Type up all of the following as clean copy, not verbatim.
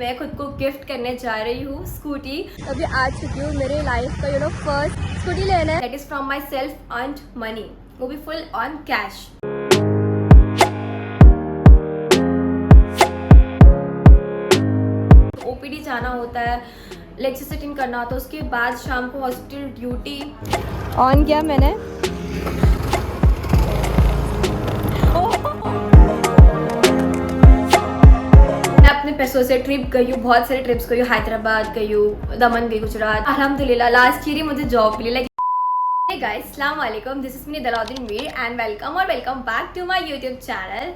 मैं खुद को गिफ्ट करने जा रही हूँ स्कूटी। अभी आ चुकी हूँ मेरे लाइफ का फर्स्ट स्कूटी लेना है। That is from my self earned money, वो भी फुल ऑन कैश। ओपीडी जाना होता है, लेक्चर सिटिंग करना होता है, उसके बाद शाम को हॉस्पिटल ड्यूटी ऑन किया मैंने। अपने पैसों से ट्रिप गई हूँ, बहुत सारे ट्रिप्स गई हूँ, हैदराबाद गई हूँ, दमन गई, गुजरात। अल्हम्दुलिल्लाह लास्ट ईयर ही मुझे जॉब मिली। लाइक हे गाइस, अस्सलाम वालेकुम, this is me Dalauddin Mir and welcome back to my YouTube channel.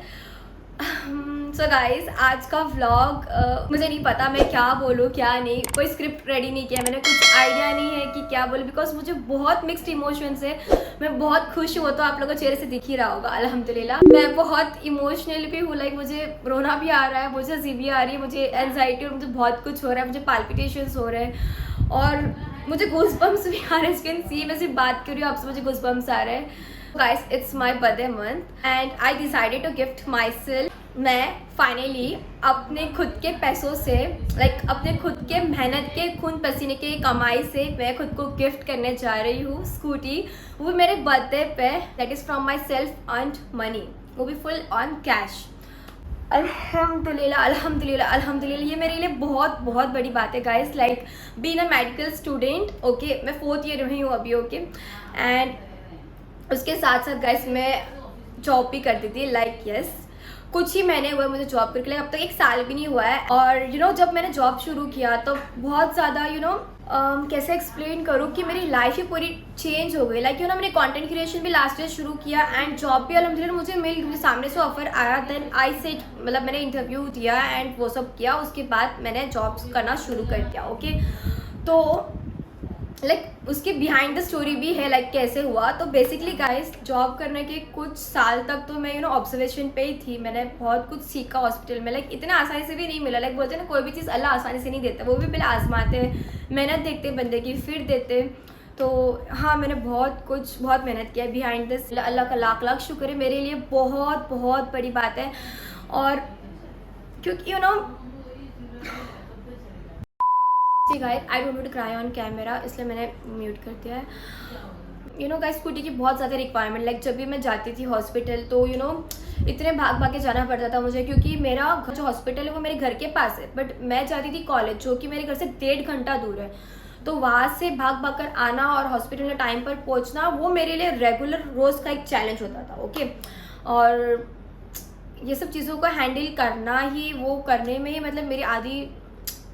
So guys, आज का व्लॉग मुझे नहीं पता मैं क्या बोलूँ क्या नहीं, कोई स्क्रिप्ट रेडी नहीं किया मैंने, कुछ आइडिया नहीं है कि क्या बोलूँ, बिकॉज मुझे बहुत मिक्स्ड इमोशंस है। मैं बहुत खुश हूँ, तो आप लोगों को चेहरे से दिख ही रहा होगा अल्हम्दुलिल्लाह। मैं बहुत इमोशनल भी हूँ, लाइक मुझे रोना भी आ रहा है, मुझे हंसी भी आ रही है, मुझे एनजाइटी और मुझे बहुत कुछ हो रहा है, मुझे पाल्पिटेशंस हो रहे हैं और मुझे गूज़बम्स भी आ रहे हैं। स्किन सी मैं सिर्फ बात कर रही हूँ आपसे, मुझे गूज़बम्स आ रहे हैं। Guys, it's my birthday month and I decided to gift myself. मैं फाइनली अपने खुद के पैसों से, लाइक अपने खुद के मेहनत के खून पसीने के कमाई से मैं खुद को गिफ्ट करने जा रही हूँ स्कूटी, वो मेरे बर्थडे पे। That is from my self earned money, वो भी फुल ऑन कैश। अल्हम्दुलिल्लाह अल्हम्दुलिल्लाह अल्हम्दुलिल्लाह, ये मेरे लिए बहुत बहुत बड़ी बात है guys. Like being a medical student, okay, मैं 4th ईयर में हूँ अभी, ओके, एंड उसके साथ साथ गाइस मैं जॉब भी करती थी। लाइक यस, कुछ ही महीने हुए मुझे जॉब करके, लाइक अब तक 1 साल भी नहीं हुआ है। और जब मैंने जॉब शुरू किया तो बहुत ज़्यादा कैसे एक्सप्लेन करूँ कि मेरी लाइफ ही पूरी चेंज हो गई। लाइक मैंने कंटेंट क्रिएशन भी लास्ट ईयर शुरू किया एंड जॉब भी अल्हम्दुलिल्लाह मुझे मुझे सामने से ऑफर आया। देन आई सेड, मतलब मैंने इंटरव्यू दिया एंड वो सब किया, उसके बाद मैंने जॉब करना शुरू कर दिया, ओके। तो लाइक उसके बिहाइंड द स्टोरी भी है, लाइक कैसे हुआ। तो बेसिकली गाइस, जॉब करने के कुछ साल तक तो मैं ऑब्जर्वेशन पे ही थी। मैंने बहुत कुछ सीखा हॉस्पिटल में, लाइक इतना आसानी से भी नहीं मिला। लाइक बोलते हैं ना, कोई भी चीज़ अल्लाह आसानी से नहीं देता, वो भी पहले आजमाते हैं, मेहनत देखते बंदे की फिर देते। तो हाँ, मैंने बहुत मेहनत किया बिहाइंड दिस। अल्लाह का लाख लाख शुक्र है, मेरे लिए बहुत बहुत बड़ी बात है। और क्योंकि guys, I don't want to cry on camera, इसलिए मैंने म्यूट कर दिया है। गाइस, स्कूटी की बहुत ज़्यादा रिक्वायरमेंट, लाइक जब भी मैं जाती थी हॉस्पिटल तो इतने भाग भाग के जाना पड़ता था मुझे, क्योंकि मेरा जो हॉस्पिटल है वो मेरे घर के पास है, बट मैं जाती थी कॉलेज, जो कि मेरे घर से 1.5 घंटा दूर है। तो वहाँ से भाग भाग कर आना और हॉस्पिटल में टाइम पर पहुँचना, वो मेरे लिए रेगुलर रोज़ का एक चैलेंज होता था, ओके। और ये सब चीज़ों को हैंडल करना ही, वो करने में ही मतलब मेरी आधी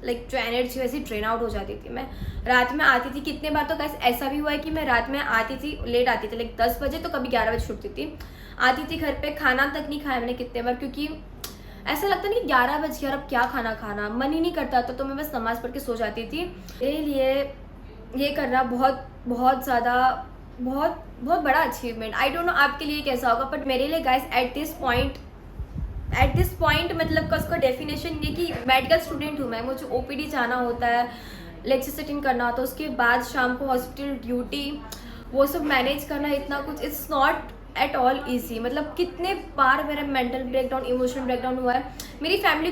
लाइक जो एनर्जी वैसे ड्रेन आउट हो जाती थी। मैं रात में आती थी, कितने बार तो गाइस ऐसा भी हुआ है कि मैं रात में आती थी, लेट आती थी, लाइक 10 बजे, तो कभी 11 बजे छुटती थी। आती थी घर पे, खाना तक नहीं खाया मैंने कितने बार, क्योंकि ऐसा लगता नहीं 11 बज गया, अब क्या खाना मन ही नहीं करता था, तो मैं बस नमाज़ पढ़ के सो जाती थी। मेरे लिए ये करना बहुत बहुत ज़्यादा बहुत बहुत बड़ा अचीवमेंट। आई डोंट नो आपके लिए कैसा होगा, बट मेरे लिए गाइस एट दिस पॉइंट मतलब का उसका डेफिनेशन ये कि मेडिकल स्टूडेंट हूँ मैं, मुझे ओपीडी जाना होता है, लेक्चर सिटिंग करना होता है, उसके बाद शाम को हॉस्पिटल ड्यूटी, वो सब मैनेज करना, इतना कुछ, it's not at all easy. मतलब कितने बार मेरा मेंटल ब्रेकडाउन, इमोशनल ब्रेकडाउन हुआ है। मेरी फैमिली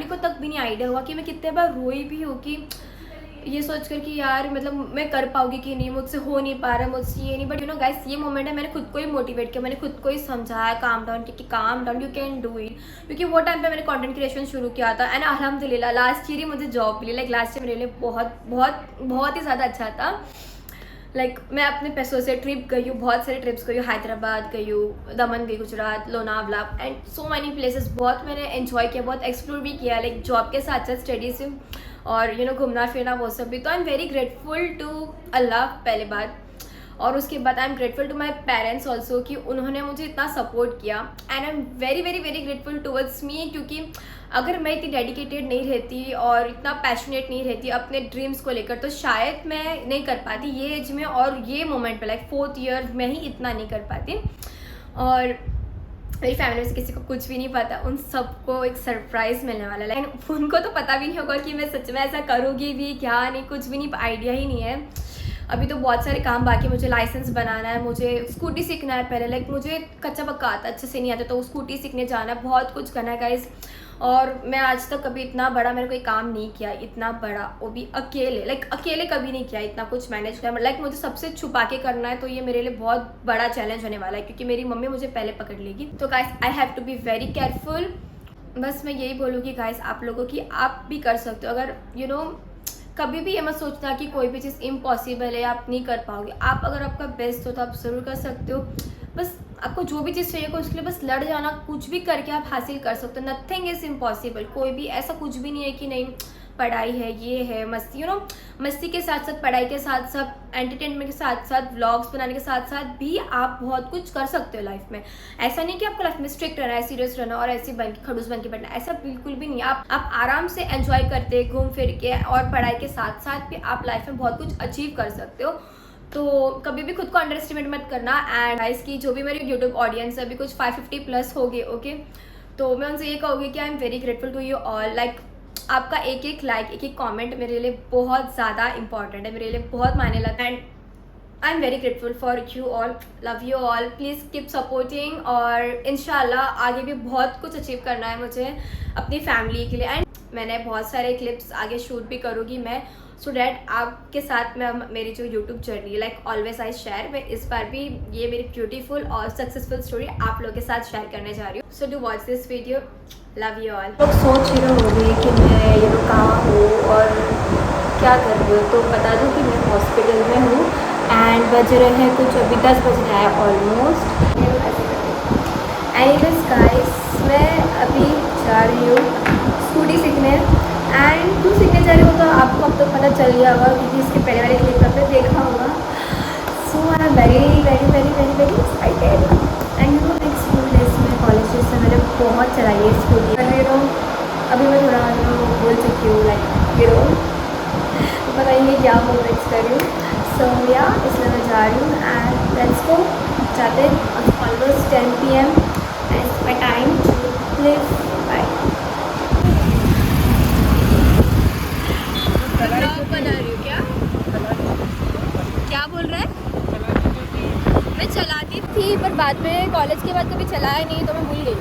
को तक भी नहीं आइडिया हुआ कि मैं कितने बार रोई भी हूँ, कि ये सोच कर कि यार मतलब मैं कर पाऊंगी कि नहीं, मुझसे हो नहीं पा रहा, मुझसे ये नहीं। बट गाइस, ये मोमेंट है, मैंने खुद को ही मोटिवेट किया, मैंने खुद को ही समझाया काम डाउन, कि calm down, you can do it. क्योंकि वो टाइम पे मैंने कंटेंट क्रिएशन शुरू किया था एंड अल्हम्दुलिल्लाह लास्ट ईयर ही मुझे जॉब मिली। लाइक लास्ट ईयर मेरे लिए बहुत ही ज़्यादा अच्छा था। लाइक मैं अपने पैसों से ट्रिप गई हूँ, बहुत सारे ट्रिप्स गई हूँ, हैदराबाद गई हूँ, दमन गई, Gujarat, Lonavala and so many places. बहुत मैंने एंजॉय किया, बहुत एक्सप्लोर भी किया, लाइक जॉब के साथ साथ स्टडीज़ और घूमना फिरना वो सब भी। तो I am very grateful to Allah पहले बात, और उसके बाद I am grateful to my parents also, कि उन्होंने मुझे इतना सपोर्ट किया and I am very very very grateful towards me. क्योंकि अगर मैं इतनी डेडिकेटेड नहीं रहती और इतना पैशनेट नहीं रहती अपने ड्रीम्स को लेकर, तो शायद मैं नहीं कर पाती ये एज में और ये मोमेंट पे, लाइक 4th ईयर में ही इतना नहीं कर पाती। और मेरी फैमिली में से किसी को कुछ भी नहीं पता, उन सबको एक सरप्राइज़ मिलने वाला है, लेकिन उनको तो पता भी नहीं होगा कि मैं सच में ऐसा करूँगी भी क्या नहीं, कुछ भी नहीं, आइडिया ही नहीं है। अभी तो बहुत सारे काम बाकी, मुझे लाइसेंस बनाना है, मुझे स्कूटी सीखना है पहले, लाइक मुझे कच्चा पक्का आता, अच्छे से नहीं आता, तो स्कूटी सीखने जाना है, बहुत कुछ करना है गाइस। और मैं आज तक कभी इतना बड़ा मैंने कोई काम नहीं किया, इतना बड़ा, वो भी अकेले, अकेले कभी नहीं किया इतना कुछ मैनेज किया। मुझे सबसे छुपा के करना है, तो ये मेरे लिए बहुत बड़ा चैलेंज होने वाला है, क्योंकि मेरी मम्मी मुझे पहले पकड़ लेगी। तो guys I have to be very careful. बस मैं यही बोलूँगी गाइस आप लोगों की, आप भी कर सकते हो। अगर कभी भी ये मत सोचना कि कोई भी चीज़ इम्पॉसिबल है, आप नहीं कर पाओगे। आप अगर आपका बेस्ट हो तो आप ज़रूर कर सकते हो। बस आपको जो भी चीज़ चाहिए उसके लिए बस लड़ जाना, कुछ भी करके आप हासिल कर सकते हो। Nothing is impossible. कोई भी ऐसा कुछ भी नहीं है कि नहीं पढ़ाई है, ये है, मस्ती, मस्ती के साथ साथ, पढ़ाई के साथ साथ, एंटरटेनमेंट के साथ साथ, व्लॉग्स बनाने के साथ साथ भी आप बहुत कुछ कर सकते हो लाइफ में। ऐसा नहीं कि आपको लाइफ में स्ट्रिक्ट रहना है, सीरियस रहना और ऐसी बन के खड़ूस बन के बैठना, ऐसा बिल्कुल भी नहीं। आप आराम से एंजॉय करते, घूम फिर के और पढ़ाई के साथ साथ भी आप लाइफ में बहुत कुछ अचीव कर सकते हो। तो कभी भी खुद को अंडर एस्टिमेट मत करना। एंड इसकी जो भी मेरी यूट्यूब ऑडियंस है, अभी कुछ 550 प्लस हो गए, ओके। तो मैं उनसे ये कहूँगी कि I am very grateful to you all. आपका एक एक लाइक, एक एक कमेंट मेरे लिए बहुत ज़्यादा इंपॉर्टेंट है, मेरे लिए बहुत मायने लगता है। And I am very grateful for you all, love you all, please keep supporting. और इंशाल्लाह आगे भी बहुत कुछ अचीव करना है मुझे अपनी फैमिली के लिए। एंड मैंने बहुत सारे क्लिप्स आगे शूट भी करूँगी मैं, सो डैट आपके साथ मैं मेरी जो YouTube journey like always I share, मैं इस बार भी ये मेरी ब्यूटीफुल और सक्सेसफुल स्टोरी आप लोगों के साथ शेयर करने जा रही हूँ। So do watch this video, love you all. लोग सोच ही रहे होंगे कि मैं कहाँ हूँ और क्या कर रही हूँ, तो बता दूँ कि मैं हॉस्पिटल में हूँ। एंड बज रहे हैं कुछ, अभी 10 बज रहा है ऑलमोस्ट। एनीवेज गाइस, मैं अभी जा रही हूँ स्कूटी सीखने। एंड क्यों सीखने जा रही हूँ तो आपको अब तो पता चल गया होगा, क्योंकि इसके पहले वाले क्लिप आपने देखा होगा। So I am very very very very very excited. And next few days में कॉलेज डेज से मैंने बहुत चलाई है स्कूटी। अभी मैं थोड़ा बोल चुकी हूँ पता नहीं क्या वो नेक्स्ट कर रही हूँ। सो या इसलिए मैं जा रही हूँ एंड लेट्स गो, जाते हैं। Almost 10 PM and it's my time to leave. Bye. बना रही हूँ क्या बोल रहा है? मैं चलाती थी पर बाद में कॉलेज के बाद कभी चलाया नहीं, तो मैं भूल गई।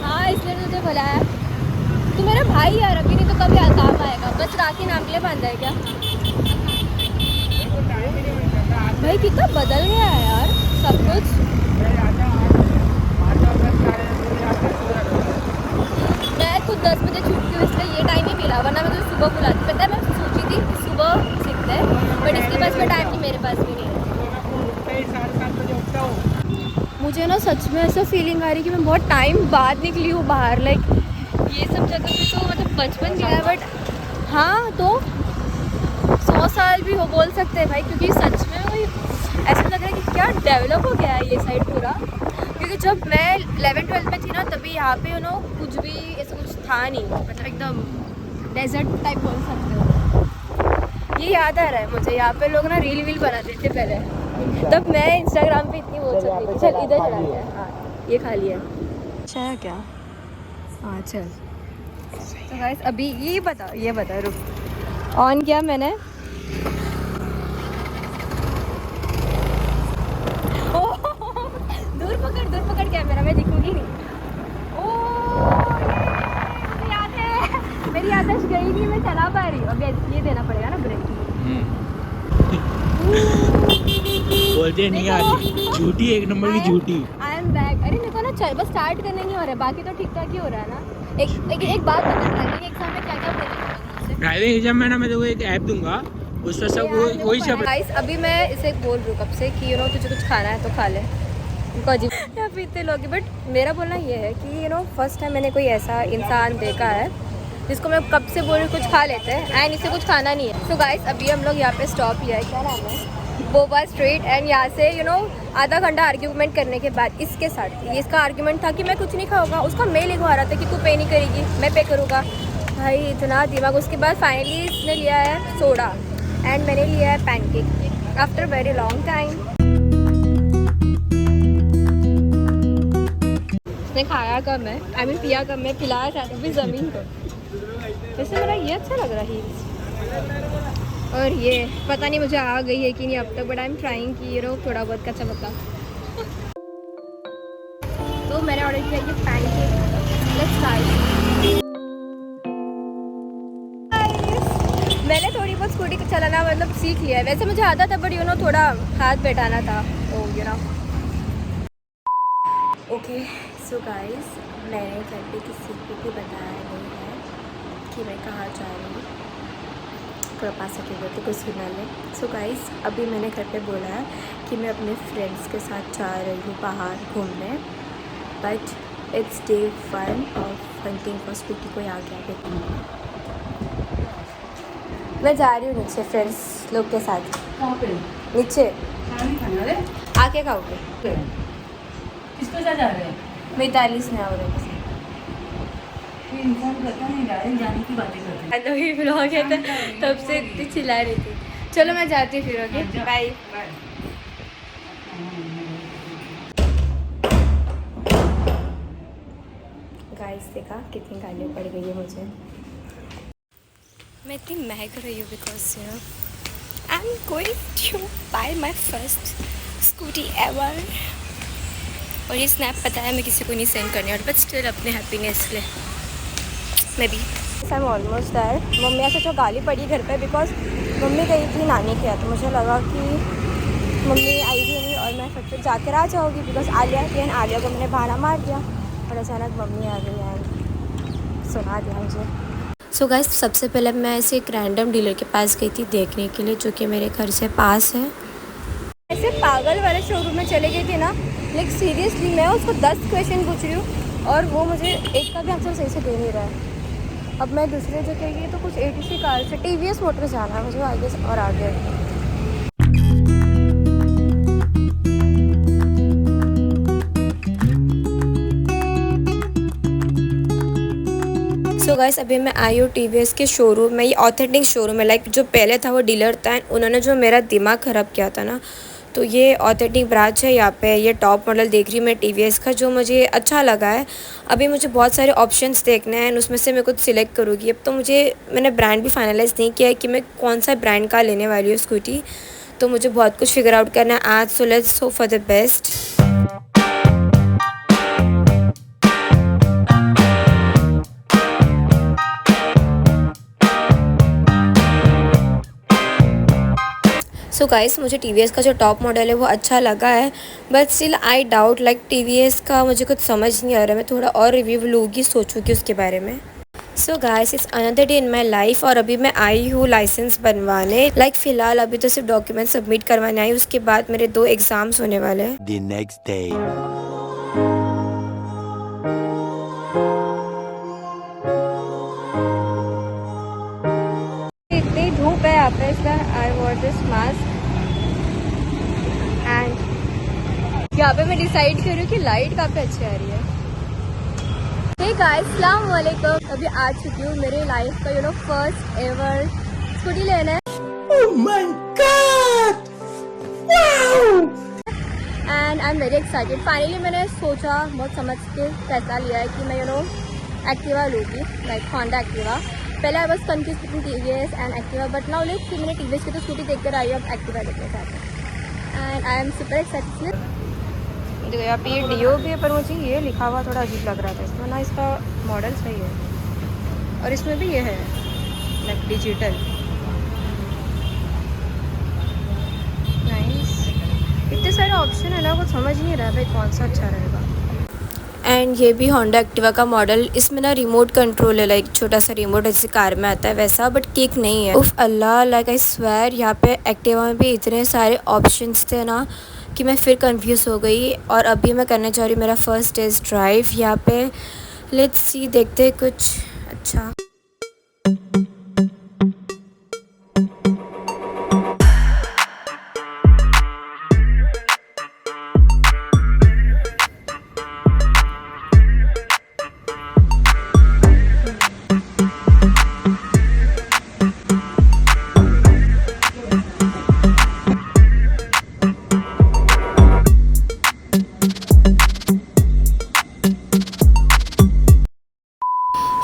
हाँ इसलिए तुझे बुलाया। तू मेरा भाई यार, अभी नहीं तो कभी काम आएगा। बस राखी नाम के लिए बांधा है क्या? भाई कितना बदल गया है यार सब कुछ। मैं खुद 10 बजे छूटती हूँ, इसलिए ये टाइम ही मिला, वरना मैं तुझे सुबह बुलाती। पता है मैं सोची थी कि सुबह सीखते हैं, बट इसके पास में टाइम नहीं, मेरे पास भी नहीं है। मुझे ना सच में ऐसा फीलिंग आ रही है कि मैं बहुत टाइम बाद निकली हूँ बाहर। ये सब जगह पे तो मतलब बचपन गया है, बट हाँ तो 100 साल भी हो बोल सकते हैं भाई, क्योंकि सच में वही ऐसा लग रहा है कि क्या डेवलप हो गया है ये साइड पूरा। क्योंकि जब मैं 11th-12th में थी ना, तभी यहाँ पे कुछ भी ऐसा कुछ था नहीं, मतलब एकदम डेजर्ट टाइप बोल सकते हो। ये याद आ रहा है मुझे, यहाँ पे लोग ना रील वील बनाते थे पहले, तब मैं इंस्टाग्राम पे इतनी वो चल रही थी। चल इधर चलाते हैं। हाँ ये खा लिया अच्छा है क्या? हाँ चल। तो गाइस अभी ये बता रुक, ऑन किया मैंने। दूर पकड़ कैमरा, मैं दिखूंगी नहीं। मुझे याद है, मेरी याददाश्त गई नहीं, मैं चला पा रही हूँ। अब ये देना पड़ेगा ना ब्रेक। बोलते नहीं आती, झूठी, एक नंबर की झूठी। I am back. अरे मेरे को ना चल बस स्टार्ट करने नहीं हो रहा है, बाकी तो ठीक ठाक ही हो रहा है ना। एक बात बता, ड्राइविंग एग्जाम में क्या क्या बोलेंगे? ड्राइविंग एग्जाम में ना मैं तेको एक ऐप दूंगा, उसमें सब वही सब। गाइस अभी मैं इसे बोल रही हूँ कब से कि तुझे कुछ खाना है तो खा ले। यहाँ पे इतने लोग, बट मेरा बोलना ये है कि फर्स्ट टाइम मैंने कोई ऐसा इंसान देखा है जिसको मैं कब से बोल रही हूँ कुछ खा लेते हैं, एंड इसे कुछ खाना नहीं है। सो गाइस अभी हम लोग यहाँ पे स्टॉप किया है, क्या नाम है, बोबा स्ट्रीट। एंड यहाँ से आधा घंटा आर्ग्यूमेंट करने के बाद इसके साथ ये इसका आर्ग्यूमेंट था कि मैं कुछ नहीं खाऊंगा। उसका मैं लिखवा रहा था कि तू पे नहीं करेगी, मैं पे करूँगा। भाई इतना दिमाग। उसके बाद फाइनली इसने लिया है सोडा एंड मैंने लिया है pancake after very long time. उसने खाया कम है, आई मीन पिया कम है, पिलाया था भी ज़मीन को। वैसे मेरा ये अच्छा लग रहा है हील्स। और ये पता नहीं मुझे आ गई है कि नहीं अब तक, बट आई एम ट्राइंग कि थोड़ा बहुत कच्चा पक्का। तो मैंने ऑर्डर किया ये पैनकेक लेट्स स्टार्ट। मैंने थोड़ी बहुत स्कूटी चलाना मतलब सीख लिया है, वैसे मुझे आता था बट थोड़ा हाथ बैठाना था तो ओके। सो गाइस, मैंने घर पे किसी को भी बताया नहीं है कि मैं कहाँ जा रही हूँ, कृपा से तो कोई सुना ले। सो गाइस, अभी मैंने घर पे बोला है कि मैं अपने फ्रेंड्स के साथ जा रही हूँ बाहर घूमने, but it's day 1 of hunting for scooty. कोई आ गया देखो, मैं जा रही हूँ नीचे फ्रेंड्स लोग के साथ। कहाँ पे? नीचे खाना नहीं खाना रे? आके खाओगे? किसके साथ जा रहे हैं? 42 में आओ रहे ये इंसान करता नहीं, डायरेक्ट जाने की बातें करते हैं। तो ही ब्लॉग है तब से इतनी चिल्ला रही थी। चलो मैं जाती हूँ फिर, ओके बाय। गाइस देखा कितनी गालियाँ पड़ गई है मुझे। मैं इतनी महक रही हूँ because I am going to buy my first scooty ever. और ये स्नैप पता है मैं किसी को नहीं सेंड करने वाली, बट स्टिल अपने हैप्पीनेस के लिए मैं भी। I am almost there. Mummy से जो गाली पड़ी घर पे बिकॉज मम्मी गई थी नानी के यहाँ, तो मुझे लगा कि मम्मी आई भी नहीं और मैं फटफट जाकर आ जाऊँगी बिकॉज आलिया थी एंड आलिया को मैंने बहाना मार दिया और अचानक मम्मी आ गई एंड सुना दिया मुझे। सो गाइस, सबसे पहले मैं ऐसे एक रैंडम डीलर के पास गई थी देखने के लिए जो कि मेरे घर से पास है। ऐसे पागल वाले शोरूम में चले गई थी ना, लाइक सीरियसली मैं उसको 10 क्वेश्चन पूछ रही हूँ और वो मुझे एक का भी आंसर सही से दे नहीं रहा है। अब मैं दूसरे जगह गई तो कुछ ATC कार से TVS मोटर जाना है मुझे आगे और आगे। सो गाइस, अभी मैं आई हूँ TVS के शोरूम में। ये ऑथेंटिक शोरूम है, लाइक जो पहले था वो डीलर था, उन्होंने जो मेरा दिमाग ख़राब किया था ना, तो ये ऑथेंटिक ब्रांच है यहाँ पे। ये टॉप मॉडल देख रही हूँ मैं TVS का, जो मुझे अच्छा लगा है। अभी मुझे बहुत सारे ऑप्शंस देखने हैं, उसमें से मैं कुछ सिलेक्ट करूँगी। अब तो मैंने ब्रांड भी फाइनलाइज़ नहीं किया है कि मैं कौन सा ब्रांड का लेने वाली हूँ स्कूटी, तो मुझे बहुत कुछ फिगर आउट करना है आज। So let's hope for the best. So guys, मुझे TVS का जो टॉप मॉडल है वो अच्छा लगा है, but still I doubt like TVS का मुझे कुछ समझ नहीं आ रहा है। मैं थोड़ा और रिव्यू लूँगी, सोचूँगी उसके बारे में। So guys, it's another day in my life और अभी मैं आई हूँ लाइसेंस बनवाने। लाइक फ़िलहाल अभी तो सिर्फ डॉक्यूमेंट सबमिट करवाने आई, उसके बाद मेरे 2 एग्ज़ाम्स होने वाले हैं। The next day. इतनी धूप है यहाँ पे, इसलिए I want this mask. And यहाँ पे मैं डिसाइड कर रही हूँ कि लाइट कहाँ पे अच्छी आ रही है। हे गाइस, अस्सलाम वालेकुम। अभी आ चुकी हूँ मेरे लाइफ का फर्स्ट एवर स्कूटी लेना है। Oh my God! Wow! And I am very excited. Finally मैंने सोचा, बहुत समझ के फैसला लिया है कि मैं एक्टिवा लूँगी, लाइक होंडा एक्टिवा। पहले आई बस confuse between TVS and Activa, but now like कि मैंने TVS की तो स्कूटी देख कर आई हूँ, अब एक्टिवा देखने साथ and I am super excited. देखो यहाँ पे ये DO भी है, पर मुझे ये लिखा हुआ थोड़ा अजीब लग रहा था इसमें ना, इसका मॉडल सही है और इसमें भी ये है लाइक डिजिटल। नाइस, इतने सारे ऑप्शन है ना, कुछ समझ नहीं रहा भाई कौन सा अच्छा रहेगा। एंड ये भी होंडा एक्टिवा का मॉडल, इसमें ना रिमोट कंट्रोल है, लाइक छोटा सा रिमोट जैसे कार में आता है वैसा, बट किक नहीं है। उफ अल्लाह, लाइक आई स्वेयर यहाँ पे एक्टिवा में भी इतने सारे ऑप्शंस थे ना कि मैं फिर कंफ्यूज हो गई। और अभी मैं करने जा रही हूँ मेरा फर्स्ट टेस्ट ड्राइव यहाँ पे। लेट्स सी, देखते कुछ अच्छा।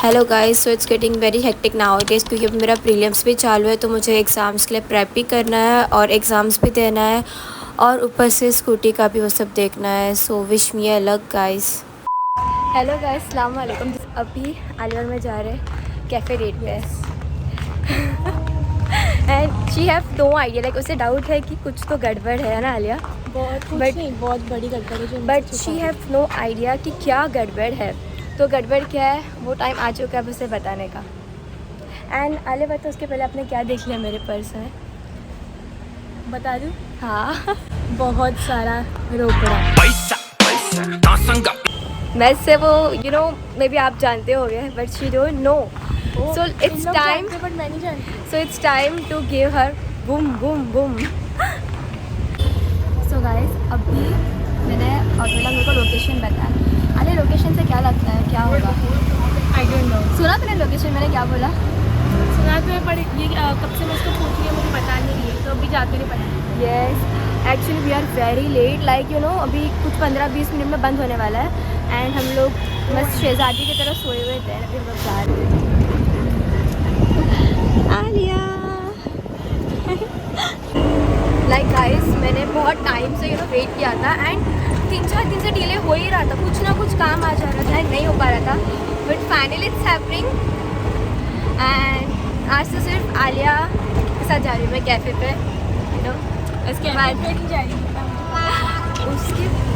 Hello guys, so it's getting very hectic now days, क्योंकि अब मेरा प्रीलिम्स भी चालू है, तो मुझे एग्ज़ाम्स के लिए प्रेप भी करना है और एग्ज़ाम्स भी देना है और ऊपर से स्कूटी का भी वो सब देखना है। So wish me a luck guys. Hello guys, अस्सलाम वालेकुम। अभी आलिया और मैं जा रहे हैं कैफ़े डेट पे and she have no idea, like उसे डाउट है कि कुछ तो गड़बड़ है ना आलिया, बहुत कुछ But- नहीं, बहुत बड़ी गड़बड़ है जो but she have no idea कि क्या गड़बड़ है। तो गड़बड़ क्या है वो टाइम आ चुका है अब उसे बताने का। एंड आलिया बता, उसके पहले आपने क्या देख लिया मेरे पर्स में? बता दूँ, हाँ बहुत सारा रोकड़ा। मैं से वो मे बी आप जानते हो गए but she don't know, so it's time, but मैं नहीं जानती। so it's time to give her boom boom boom. So guys, अभी मैंने ऑटोला मेरे को लोकेशन बताया। अरे लोकेशन से क्या लगता है क्या होगा? I don't know. सुना तूने लोकेशन मैंने क्या बोला? सुना तो है, पर ये कब से मैं उसको पूछ रही हूँ, मुझे पता नहीं है, तो अभी जाके नहीं पता। Yes, actually we are very late, like अभी कुछ 15-20 मिनट में बंद होने वाला है एंड हम लोग मस्त शहजादी की तरह सोए हुए थे, फिर बस जा रहे थे। आलिया लाइक गाइस, मैंने बहुत टाइम से वेट किया था एंड 3-4 दिन से डिले हो ही रहा था, कुछ ना कुछ काम आ जा रहा था एंड नहीं हो पा रहा था, but finally it's happening. And आज तो सिर्फ आलिया के साथ जा रही हूँ मैं कैफ़े पे, उसके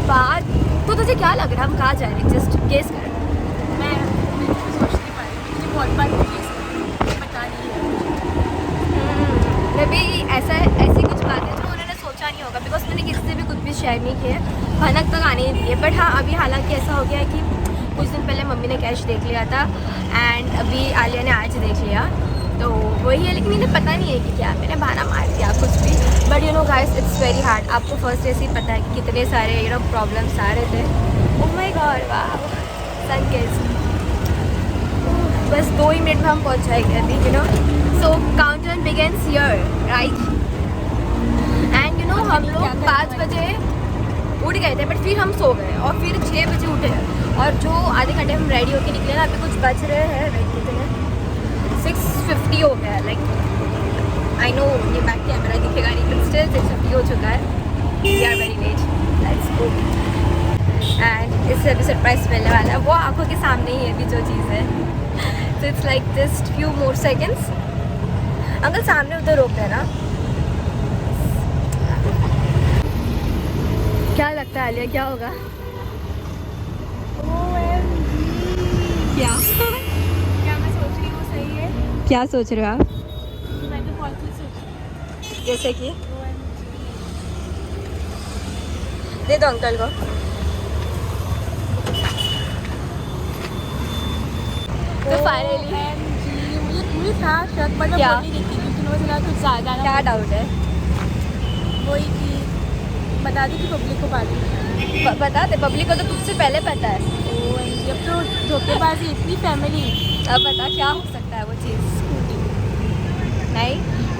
बाद तो तुझे क्या लग रहा है हम कहाँ जा रहे हैं? जस्ट गेस कर। मैं सोच नहीं पा रही, मुझे बहुत बार पता नहीं है। मे बी ऐसी कुछ बातें जो उन्होंने सोचा नहीं होगा, बिकॉज मैंने किसी से भी कुछ भी शेयर नहीं किया, भनक तक आने नहीं दी है। बट हाँ, अभी हालांकि ऐसा हो गया है कि कुछ दिन पहले मम्मी ने कैश देख लिया था एंड अभी आलिया ने आज देख लिया, तो वही है। लेकिन इन्हें पता नहीं है कि क्या, मैंने बहाना मार दिया कुछ भी। But guys, it's very hard. आपको फर्स्ट ऐसे ही पता है कि कितने सारे प्रॉब्लम्स आ रहे थे। ओह माय गॉड, वाह, सन किस। बस 2 ही मिनट में हम पहुंच जाएंगे अभी, so countdown begins here, right? And हम लोग 5 बजे उठ गए थे, बट फिर हम सो गए और फिर 6 बजे उठे और जो आधे घंटे हम रेडी होके निकले ना, अभी कुछ बच रहे हैं, कितने 6:50 हो गया। लाइक आई नो ये बैक कैमरा दिखेगा नहीं, बट स्टिल 6:50 हो चुका है। We are very late, let's go. And इससे अभी सरप्राइज मिलने वाला है, वो आंखों के सामने ही है अभी जो चीज़ है। So it's like just few more seconds. Uncle सामने उधर रोक देना। क्या लगता है आलिया, क्या होगा? क्या क्या मैं सोच रही हूँ सही है? क्या सोच रहे हो आप? मैं तो बहुत कुछ सोच रही जैसे कि दे दो अंकल को। तो फाइनली मुझे था शक, बट मैं क्या? बोल नहीं रही थी क्योंकि मुझे लगा कुछ ज़्यादा ना। क्या डाउट है? वही कि बता दी कि पब्लिक को बात बता दे, पब्लिक को तो तुझसे पहले पता है। अब तो धोखेबाजी इतनी फैमिली। अब बता क्या हो सकता है वो चीज़? नहीं,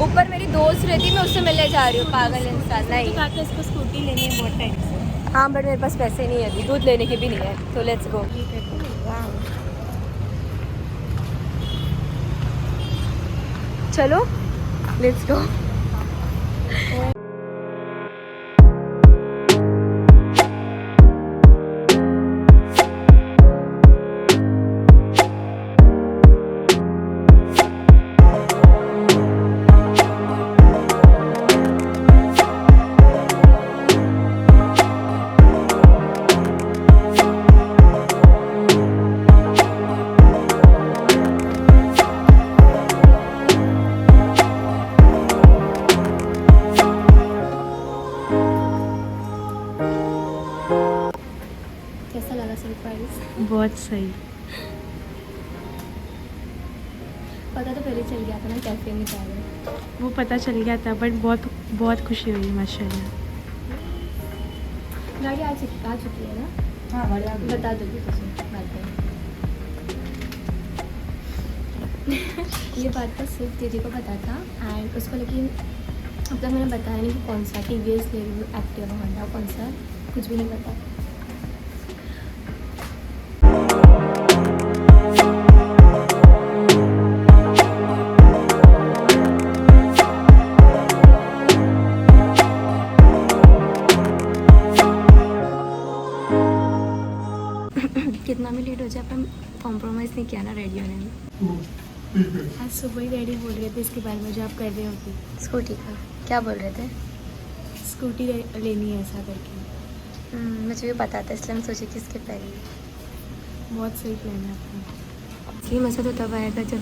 ऊपर मेरी दोस्त रहती, मैं उससे मिलने जा रही हूँ, पागल इंसान। नहीं, कहा था इसको स्कूटी लेनी है बहुत टाइम से। हाँ, बट मेरे पास पैसे नहीं है अभी, दूध लेने के भी नहीं है, तो लेट्स गो। चलो लेट्स गो। कैसा लगा सरप्राइज? बहुत सही। पता तो पहले चल गया था ना कैफे में जा रहे हैं। वो पता चल गया था, बट बहुत बहुत खुशी हुई माशाल्लाह। गाड़ी आ चुकी है ना? हाँ, बढ़िया। बता दोगी तुझे बात में। ये बात तो सिर्फ दीदी को पता था एंड उसको, लेकिन अब तक मैंने बताया नहीं कि कौन सा TVS ले रही हूँ, एक्टिवा, होंडा, कौन सा, कुछ भी नहीं पता। कितना में मुझे अपन कॉम्प्रोमाइज़ नहीं किया ना रेडी होने में। आज सुबह ही डैडी बोल रहे थे इसके बारे में जो आप कर रहे होती। स्कूटी का क्या बोल रहे थे? स्कूटी लेनी है ऐसा करके। मुझे भी पता था, इसलिए मैं सोची कि इसके पहले। बहुत सही प्लान है आपका। असली मज़ा तो तब आया था जब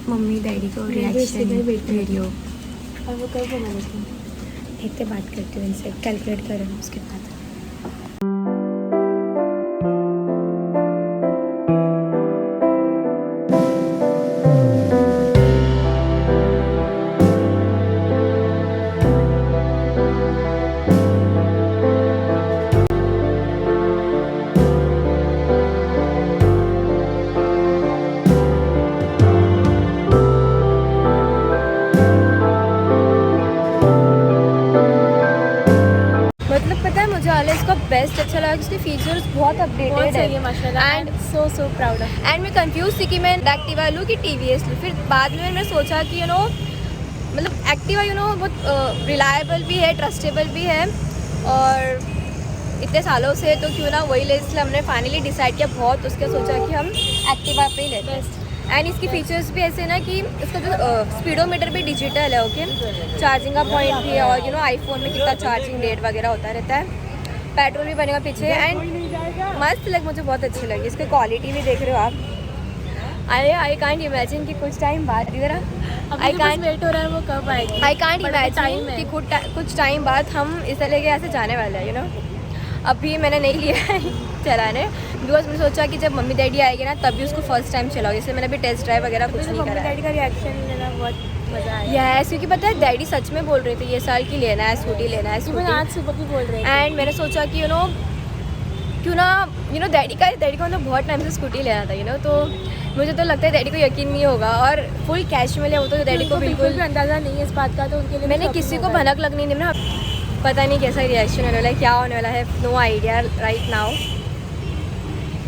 मम्मी डैडी को मैं भी इससे रिएक्शन कहीं बैठी वीडियो। और वो कब बना लेती? देखते बात करती हूँ इनसे, कैलकुलेट करें उसके बाद। पता है मुझे आलिया इसका बेस्ट अच्छा लगा, उसके फीचर्स बहुत अपडेटेड बहुत सही है है माशाल्लाह। And so proud of. And मैं कंफ्यूज थी कि मैं एक्टिवा लूँ कि TVS लूँ। फिर बाद में मैंने सोचा कि मतलब एक्टिवा बहुत रिलायबल भी है, ट्रस्टेबल भी है, और इतने सालों से तो क्यों ना वही ले, इसलिए हमने फाइनली डिसाइड किया बहुत उसके सोचा कि हम एक्टिवा पे ही लेते हैं। एंड इसकी फीचर्स भी ऐसे ना कि इसका जो स्पीडोमीटर भी डिजिटल है, ओके, चार्जिंग का पॉइंट भी है, और आईफोन में कितना चार्जिंग रेट वगैरह होता रहता है, पेट्रोल भी बनेगा पीछे। एंड मस्त लग, मुझे बहुत अच्छी लगी। इसकी क्वालिटी भी देख रहे हो आप। आई कांट इमेजिन कि कुछ टाइम बाद इधर आई कांट वेट हो रहा है वो कब आएगी। I can't But time imagine है। कि कुछ टाइम बाद हम इस तरह के ऐसे जाने वाले हैं अभी मैंने नहीं लिया है चलाने, बिकॉज मैंने सोचा कि जब मम्मी डैडी आएगी ना तभी उसको फर्स्ट टाइम चलाओगे, इसलिए मैंने अभी टेस्ट ड्राइव वगैरह कुछ नहीं करा है। डैडी का रिएक्शन लेना बहुत मज़ा आया। यस, क्योंकि पता है डैडी सच में बोल रहे थे ये साल की लेना है स्कूटी, लेना है इवन स्कूटी। आज सुबह भी बोल रहे हैं। एंड मैंने सोचा कि क्यों ना डैडी का मतलब बहुत टाइम से स्कूटी लेना था तो मुझे तो लगता है डैडी को यकीन नहीं होगा, और फुल कैश में लिया वो तो डैडी को बिल्कुल भी अंदाज़ा नहीं है इस बात का, तो उनके लिए मैंने किसी को भनक लगनी नहीं ना, पता नहीं कैसा रिएक्शन होने वाला है, क्या होने वाला है, नो आइडिया राइट नाउ।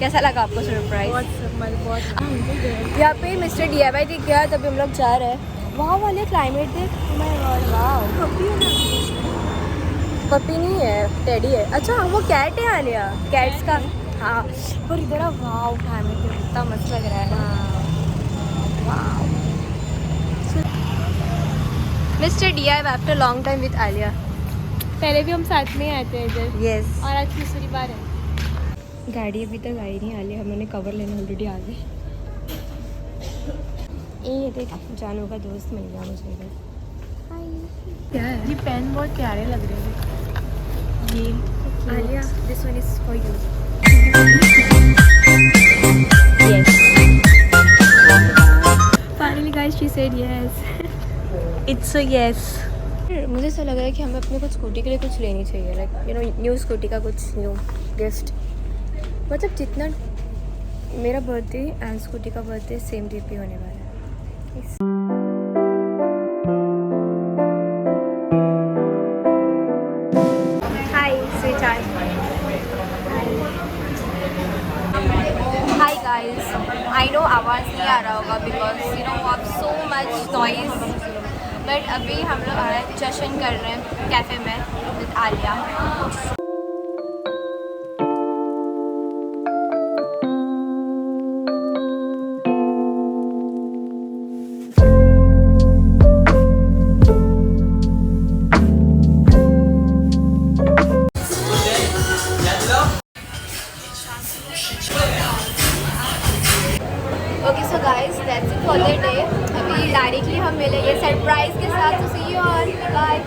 कैसा लगा आपको सरप्राइज? बहुत यहाँ पे मिस्टर DIY दिख गया, तभी हम लोग जा रहे हैं। वहाँ वाले क्लाइमेट देख, वाह, पपी नहीं है, टेडी है। अच्छा वो कैट है आलिया, कैट्स का। हाँ, और इधर वाह क्लाइमेट कितना मस्त लग रहा है। वाह, mister DIY after long time with Alia. पहले भी हम साथ में आए थे इधर, यस। और आज दूसरी बार है। गाड़ी अभी तक आई नहीं आलिया, हमने कवर लेने ऑलरेडी आ गए। ये देख, जानू का दोस्त मिल गया मुझे इधर। क्या है ये पेन बहुत प्यारे लग रहे हैं। ये Alia, this one is for you. Finally guys she said yes. It's a yes. मुझे ऐसा लग रहा है कि हमें अपने कुछ स्कूटी के लिए कुछ लेनी चाहिए, लाइक न्यू स्कूटी का कुछ न्यू गिफ्ट। मतलब जितना मेरा बर्थडे एंड स्कूटी का बर्थडे सेम डे पे होने वाला है। Hi sweetheart. Hi guys, I know आवाज़ नहीं आ रहा होगा बिकॉज आप सो मच नॉइज, बट अभी हम लोग आए जश्न कर रहे हैं कैफ़े में with Alia. Okay so guys that's it for the day. अभी डायरेक्टली हम मिलेंगे सरप्राइज के साथ। सी यू ऑल, बाय।